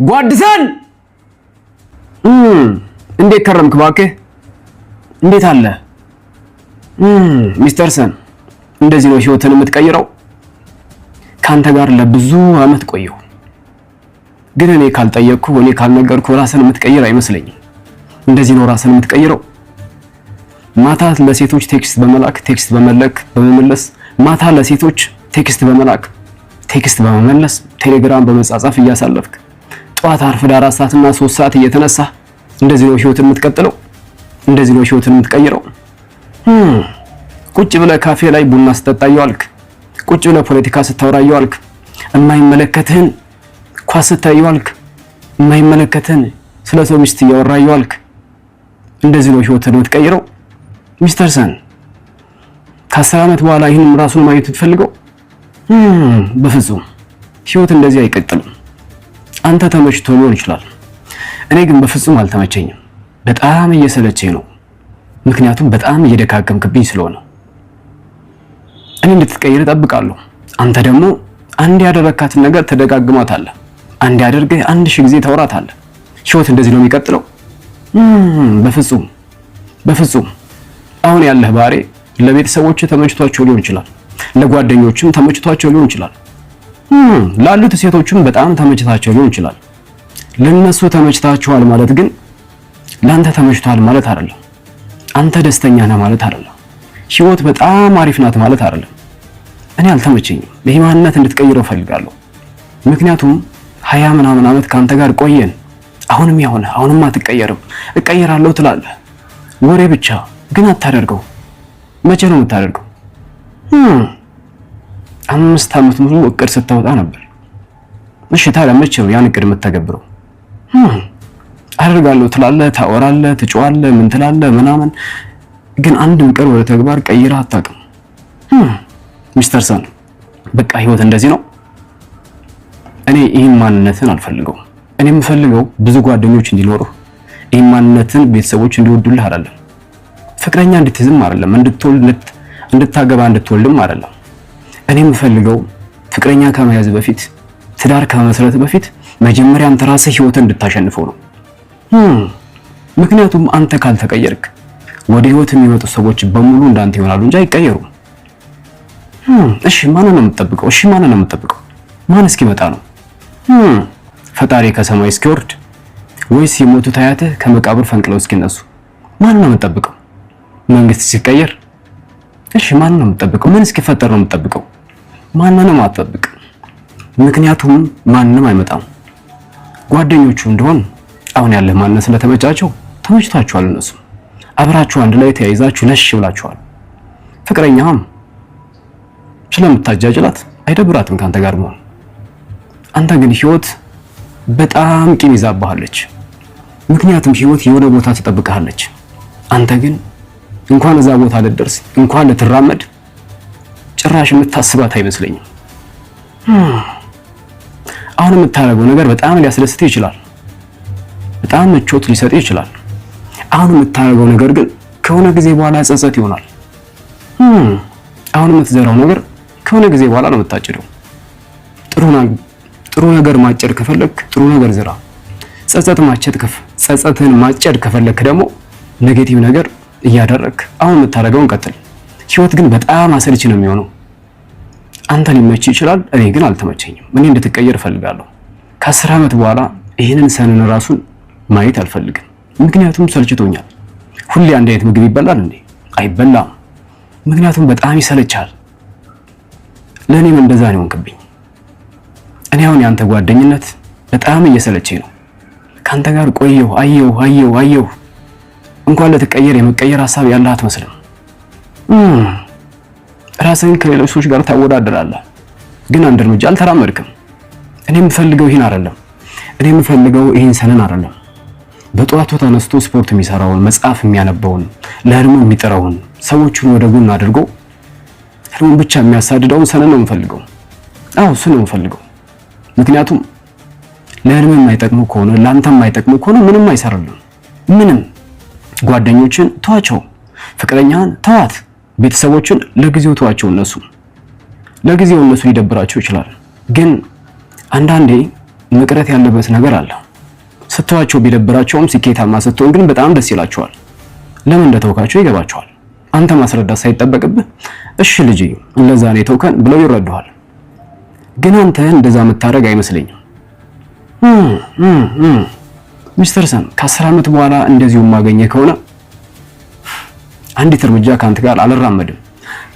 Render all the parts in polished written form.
ጓድሰን እንዴት ከረምክ እባክህ? እንዴት አለ ሚስተር ሰን? እንደዚህ ነው ህይወትን የምትቀይረው? ካንተ ጋር ለብዙ አመት ቆየሁ፣ ግን እኔ ካልጠየቅኩ እኔ ካልነገርኩ ራስን የምትቀይር አይመስለኝም። እንደዚህ ነው ራስን የምትቀይረው? ማታ ለሴቶች ቴክስት በመላክ ቴክስት በመመለስ ማታ ለሴቶች ቴክስት በመላክ ቴክስት በመመለስ ቴሌግራም በመጻጻፍ እያሳለፍክ ጧት አርፍዳ 4 ሰዓትና 3 ሰዓት እየተነሳ እንደዚህ ነው ህይወትን የምትቀጥለው? እንደዚህ ነው ህይወትን የምትቀይረው? ቁጭ ብለህ ካፌ ላይ ቡና ስትጠጣ ዋልክ፣ ቁጭ ብለህ ፖለቲካ ስታወራ ዋልክ፣ የማይመለከትህን ኳስ ስታይ ዋልክ፣ የማይመለከትህን ስለ ሰው ሚስት እያወራ ዋልክ። እንደዚህ ነው ህይወትን የምትቀይረው? ሚስተር ሰን ከ10 ዓመት በኋላ ይህንን ራሱን ማየት ትፈልገው? በፍጹም ህይወት እንደዚህ አይቀጥልም። አንተ ተመችቶ ሊሆን ይችላል፣ እኔ ግን በፍጹም አልተመቸኝም። በጣም እየሰለቸኝ ነው፣ ምክንያቱም በጣም እየደካከምክብኝ ስለሆነ። እኔ እንድትቀይር እጠብቃለሁ። አንተ ደግሞ አንድ ያደረካትን ነገር ተደጋግማታለህ። አንድ ያደርገህ 1000 ጊዜ ታወራታለህ። ህይወት እንደዚህ ነው የሚቀጥለው? በፍጹም በፍጹም። አሁን ያለህ ባህሪ ለቤተሰቦች ተመችቷቸው ሊሆን ይችላል፣ ለጓደኞችም ተመችቷቸው ሊሆን ይችላል፣ ላሉት ሴቶችም በጣም ተመችታቸው ሊሆን ይችላል። ለነሱ ተመችታቸዋል ማለት ግን ላንተ ተመችቷል ማለት አይደለም። አንተ ደስተኛ ነህ ማለት አይደለም። ህይወት በጣም አሪፍ ናት ማለት አይደለም። እኔ አልተመቸኝም። ይሄ ማንነት እንድትቀይረው ፈልጋለሁ። ምክንያቱም 20 ምናምን ዓመት ካንተ ጋር ቆየን። አሁንም ያሆነ አሁንም አትቀየርም። እቀየራለሁ ትላለህ፣ ወሬ ብቻ ግን አታደርገው። መቼ ነው የምታደርገው? 5 ዓመት ሙሉ እቅድ ስታወጣ ነበር። እሺ ታዲያ መቼ ነው ያን እቅድ የምትተገብረው? አደርጋለሁ ትላለህ፣ ታወራለህ፣ ትጮዋለህ፣ ምን ትላለህ ምናምን፣ ግን አንድም ቀን ወደ ተግባር ቀይረህ አታውቅም። ሚስተር ሰን በቃ ህይወት እንደዚህ ነው። እኔ ይህን ማንነትን አልፈልገው። እኔ የምፈልገው ብዙ ጓደኞች እንዲኖሩ፣ ይህን ማንነትን ቤተሰቦች እንዲወዱልህ አይደለም። ፍቅረኛ እንድትይዝም አይደለም፣ እንድታገባ እንድትወልድም አይደለም። እኔ የምፈልገው ፍቅረኛ ከመያዝ በፊት ትዳር ከመመስረት በፊት መጀመሪያ አንተ ራስህ ህይወትን እንድታሸንፈው ነው። ምክንያቱም አንተ ካልተቀየርክ ወደ ህይወት የሚመጡ ሰዎች በሙሉ እንዳንተ ይሆናሉ እንጂ አይቀየሩም። እሺ ማንን ነው የምትጠብቀው? እሺ ማንን ነው የምትጠብቀው? ማን እስኪመጣ ነው? ፈጣሪ ከሰማይ እስኪወርድ ወይስ የሞቱት አያትህ ከመቃብር ፈንቅለው እስኪነሱ? ማንን ነው የምትጠብቀው? መንግስት ሲቀየር? እሺ ማንን ነው የምትጠብቀው? ምን እስኪፈጠር ነው የምትጠብቀው? ማንንም አትጠብቅ። ምክንያቱም ማንንም አይመጣም። ጓደኞቹ እንደሆን አሁን ያለህ ማንነት ስለተመቻቸው ተመችቷቸዋል። እነሱ አብራችሁ አንድ ላይ ተያይዛችሁ ለሽ ብላችኋል። ፍቅረኛም ስለምታጃጅላት አይደብራትም ካንተ ጋር መሆን። አንተ ግን ህይወት በጣም ቂም ይዛባሃለች። ምክንያቱም ህይወት የሆነ ቦታ ትጠብቅሃለች። አንተ ግን እንኳን እዛ ቦታ ልትደርስ እንኳን ልትራመድ ጭራሽ የምታስባት አይመስለኝም። አሁን የምታደርገው ነገር በጣም ሊያስደስትህ ይችላል፣ በጣም ምቾት ሊሰጥህ ይችላል። አሁን የምታደርገው ነገር ግን ከሆነ ጊዜ በኋላ ጸጸት ይሆናል። አሁን የምትዘራው ነገር ከሆነ ጊዜ በኋላ ነው የምታጭደው። ጥሩ ነገር ማጨድ ከፈለክ ጥሩ ነገር ዝራ። ጸጸትን ማጨድ ከፈለክ ደግሞ ኔጌቲቭ ነገር እያደረክ አሁን የምታደርገውን ቀጥል። ህይወት ግን በጣም አሰልቺ ነው የሚሆነው። አንተ ሊመች ይችላል፣ እኔ ግን አልተመቸኝም። እኔ እንድትቀየር እፈልጋለሁ። ከ10 ዓመት በኋላ ይህንን ሰንን ራሱን ማየት አልፈልግም። ምክንያቱም ሰልችቶኛል። ሁሌ አንድ አይነት ምግብ ይበላል እንዴ? አይበላም። ምክንያቱም በጣም ይሰለቻል። ለእኔም እንደዛ ነው የሆንክብኝ። እኔ አሁን ያንተ ጓደኝነት በጣም እየሰለቸኝ ነው። ካንተ ጋር ቆየሁ፣ አየሁ። እንኳን ለተቀየር የመቀየር ሐሳብ ያለህ አትመስልም። ራስህን ከሌሎች ሰዎች ጋር ታወዳደራለህ፣ ግን አንድ እርምጃ አልተራመድክም። እኔ የምፈልገው ይሄን አይደለም። እኔ የምፈልገው ይሄን ሰነን አይደለም። በጠዋቱ ተነስቶ ስፖርት የሚሰራውን፣ መጽሐፍ የሚያነበውን፣ ለህልሙ የሚጥረውን፣ ሰዎችን ወደ ጎን አድርጎ ህልሙን ብቻ የሚያሳድደውን ሰነን ነው የምፈልገው። አዎ እሱ ነው የምፈልገው። ምክንያቱም ለህልም የማይጠቅሙ ከሆነ ለአንተ የማይጠቅሙ ከሆነ ምንም አይሰራልም። ምንም። ጓደኞችን ተዋቸው፣ ፍቅረኛን ተዋት፣ ቤተሰቦችን ለጊዜው ተዋቸው። እነሱ ሊደብራቸው ይችላል። ግን አንዳንዴ መቅረት ያለበት ነገር አለ። ስተዋቸው ቢደብራቸውም ስኬታማ ስትሆን ግን በጣም ደስ ይላቸዋል። ለምን እንደተውካቸው ይገባቸዋል። አንተ ማስረዳት ሳይጠበቅብህ እሺ ልጄ እንደዛ ነው የተውከን ብለው ይረዱሃል። ግን አንተ እንደዛ የምታደርግ አይመስለኝም። ሚስተር ሰን ከ10 ዓመት በኋላ እንደዚሁ ማገኘ ከሆነ አንዲት እርምጃ ካንተ ጋር አልራመድም።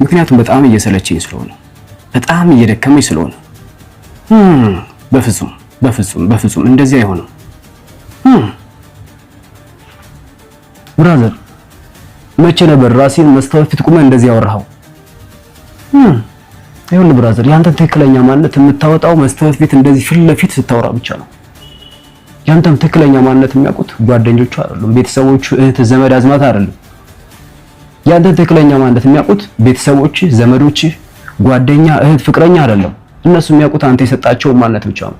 ምክንያቱም በጣም እየሰለቸኝ ስለሆነ፣ በጣም እየደከመኝ ስለሆነ። በፍጹም በፍጹም በፍጹም እንደዚህ አይሆንም። ብራዘር መቼ ነበር ራስን መስታወት ፊት ቆመህ እንደዚህ ያወራኸው? ይሁን ብራዘር፣ ያንተን ትክክለኛ ማንነት የምታወጣው መስታወት ፊት እንደዚህ ፊት ለፊት ስታወራ ብቻ ነው። ያንተን ትክክለኛ ማንነት የሚያውቁት ጓደኞቹ አይደሉም፣ ቤተሰቦቹ፣ እህት፣ ዘመድ አዝማት አይደሉም። ያንተን ትክክለኛ ማንነት የሚያውቁት ቤተሰቦች፣ ዘመዶች፣ ጓደኛ፣ እህት፣ ፍቅረኛ አይደለም። እነሱ የሚያውቁት አንተ የሰጣቸውን ማንነት ብቻ ነው።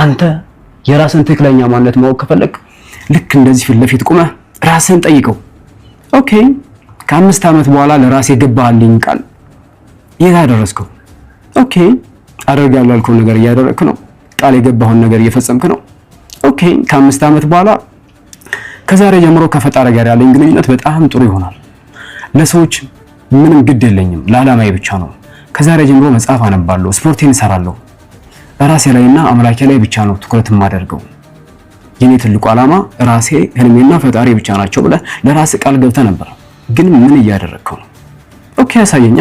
አንተ የራስን ትክክለኛ ማንነት ማወቅ ከፈለክ ልክ እንደዚህ ፊት ለፊት ቆመህ ራስን ጠይቀው። ኦኬ ከ5 ዓመት በኋላ ለራሴ የገባህልኝ ቃል የት አደረስከው? ኦኬ አደርጋለሁ ያልከውን ነገር እያደረግክ ነው። ቃል የገባኸውን ነገር እየፈጸምክ ነው። ኦኬ ከ5 ዓመት በኋላ ከዛሬ ጀምሮ ከፈጣሪ ጋር ያለኝ ግንኙነት በጣም ጥሩ ይሆናል። ለሰዎች ምንም ግድ የለኝም፣ ለዓላማዬ ብቻ ነው። ከዛሬ ጀምሮ መጽሐፍ አነባለሁ፣ ስፖርቴን እሰራለሁ። ራሴ ላይና አምላኬ ላይ ብቻ ነው ትኩረት የማደርገው። የኔ ትልቁ ዓላማ ራሴ፣ ህልሜና ፈጣሪ ብቻ ናቸው ብለህ ለራስህ ቃል ገብተህ ነበር። ግን ምን እያደረግከው ነው? ኦኬ ያሳየኛ።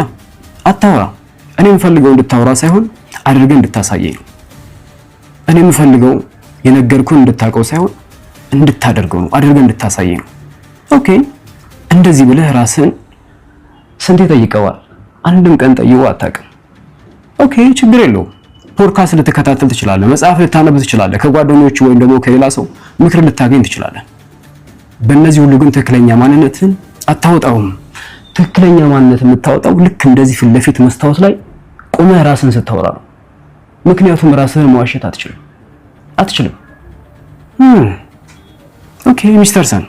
አታውራ። እኔ የምፈልገው እንድታወራ ሳይሆን አድርገህ እንድታሳየኝ ነው። እኔ የምፈልገው የነገርኩህን እንድታውቀው ሳይሆን እንድታደርገው ነው፣ አድርገህ እንድታሳየኝ ነው። ኦኬ እንደዚህ ብለህ ራስህን ስንቴ ጠይቀዋል? አንድም ቀን ጠይቀው አታውቅም። ኦኬ ችግር የለውም። ፖድካስት ልትከታተል ትችላለህ፣ መጽሐፍ ልታነብ ትችላለህ፣ ከጓደኞች ወይም ደግሞ ከሌላ ሰው ምክር ልታገኝ ትችላለህ። በእነዚህ ሁሉ ግን ትክክለኛ ማንነትን አታወጣውም። ትክክለኛ ማንነት የምታወጣው ልክ እንደዚህ ፊት ለፊት መስታወት ላይ ቆመህ ራስን ስታወራ ነው። ምክንያቱም ራስህን መዋሸት አትችልም። ኦኬ ሚስተር ሰን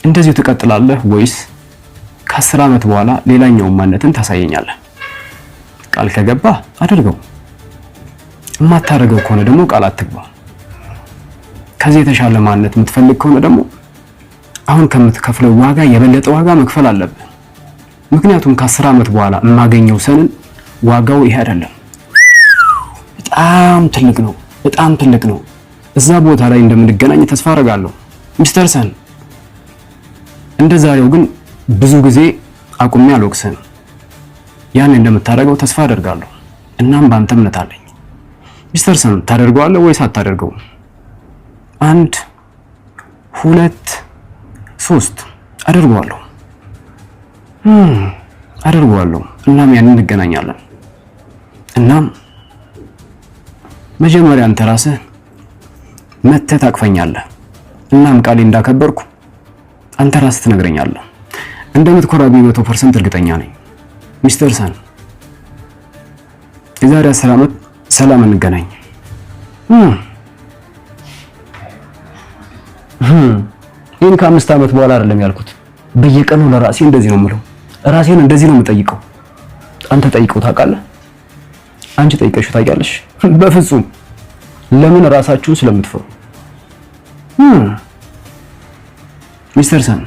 እንደዚሁ ትቀጥላለህ ወይስ ከ10 ዓመት በኋላ ሌላኛውን ማንነትን ታሳየኛለህ? ቃል ከገባ አድርገው። የማታደርገው ከሆነ ደግሞ ቃል አትግባ። ከዚህ የተሻለ ማንነት የምትፈልግ ከሆነ ደግሞ አሁን ከምትከፍለው ዋጋ የበለጠ ዋጋ መክፈል አለብህ። ምክንያቱም ከ10 ዓመት በኋላ የማገኘው ሰንን ዋጋው ይሄ አይደለም። በጣም ትልቅ ነው፣ በጣም ትልቅ ነው። እዛ ቦታ ላይ እንደምንገናኝ ተስፋ አደርጋለሁ ሚስተር ሰን። እንደዛሬው ግን ብዙ ጊዜ አቁሜ አልወቅስህም። ያን እንደምታደርገው ተስፋ አደርጋለሁ። እናም በአንተ እምነት አለኝ ሚስተር ሰን። ታደርገዋለህ ወይስ አታደርገውም? 1 2 3 አደርገዋለሁ። አደርገዋለሁ። እናም ያን እንገናኛለን። እናም መጀመሪያ አንተ ራስህ መተህ ታቅፈኛለህ። እናም ቃሌ እንዳከበርኩ አንተ ራስህ ትነግረኛለህ። እንደምትኮራብኝ 100% እርግጠኛ ነኝ ሚስተር ሰን። የዛሬ 10 ዓመት ሰላም እንገናኝ። ይህን ከ5 ዓመት በኋላ አይደለም ያልኩት። በየቀኑ ለራሴ እንደዚህ ነው የምለው። ራሴን እንደዚህ ነው የምጠይቀው። አንተ ጠይቀው ታውቃለህ? አንቺ ጠይቀሽው ታውቂያለሽ? በፍጹም። ለምን? ራሳችሁን ስለምትፈሩ። ሚስተር ሰን